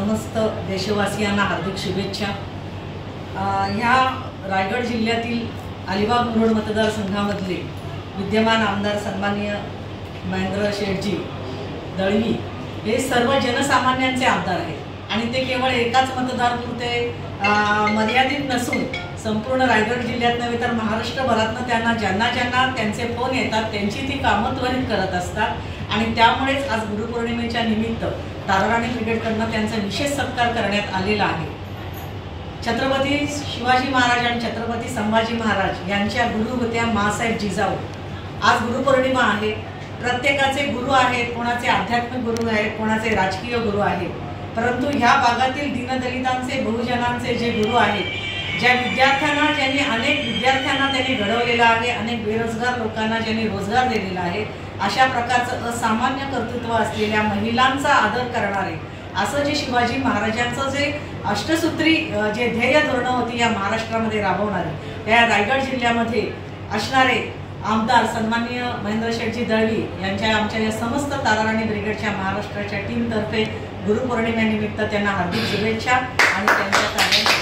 समस्त देशवासियांना हार्दिक शुभेच्छा। ह्या रायगड जिल्ह्यातील अलिबाग मुरुड मतदारसंघामधले विद्यमान आमदार सन्माननीय महेंद्र शेठजी दळवी हे सर्व जनसामान्यांचे आमदार आहेत आणि ते केवळ एकाच मतदारपुरते मर्यादित नसून संपूर्ण रायगड जिल्ह्यात नव्हे तर महाराष्ट्रभरातनं ज्यांना त्यांचे फोन येतात त्यांची ती कामं त्वरित करत असतात आणि त्यामुळेच आज गुरुपौर्णिमेच्या निमित्त ताराराणी ब्रिगेडकडून त्यांचा विशेष सत्कार करण्यात आलेला आहे। छत्रपती शिवाजी महाराज आणि छत्रपती संभाजी महाराज यांच्या गुरु होत्या माँसाहेब जिजाऊ। आज गुरुपौर्णिमा आहे। प्रत्येकाचे गुरु आहेत, कोणाचे आध्यात्मिक गुरु आहेत, कोणाचे राजकीय गुरु आहेत, परंतु ह्या भागातील दीनदलितांचे बहुजनांचे जे गुरु आहेत, अनेक विद्यार्थ्यांना त्यांनी घडवलेलं आहे, अनेक बेरोजगार लोकांना ज्यांनी रोजगार दिलेला आहे, अशा प्रकारचं असामान्य कर्तृत्व असलेल्या महिलांचा आदर करणारे असं जे शिवाजी महाराजांचं जे अष्टसूत्री जे ध्येय धोरणं होती या महाराष्ट्रामध्ये राबवणारे त्या रायगड जिल्ह्यामध्ये असणारे आमदार सन्माननीय महेंद्र शेठजी दळवी यांच्या आमच्या या समस्त ताराराणी ब्रिगेडच्या महाराष्ट्राच्या टीमतर्फे गुरुपौर्णिमेनिमित्त त्यांना हार्दिक शुभेच्छा आणि त्यांच्या कार्यात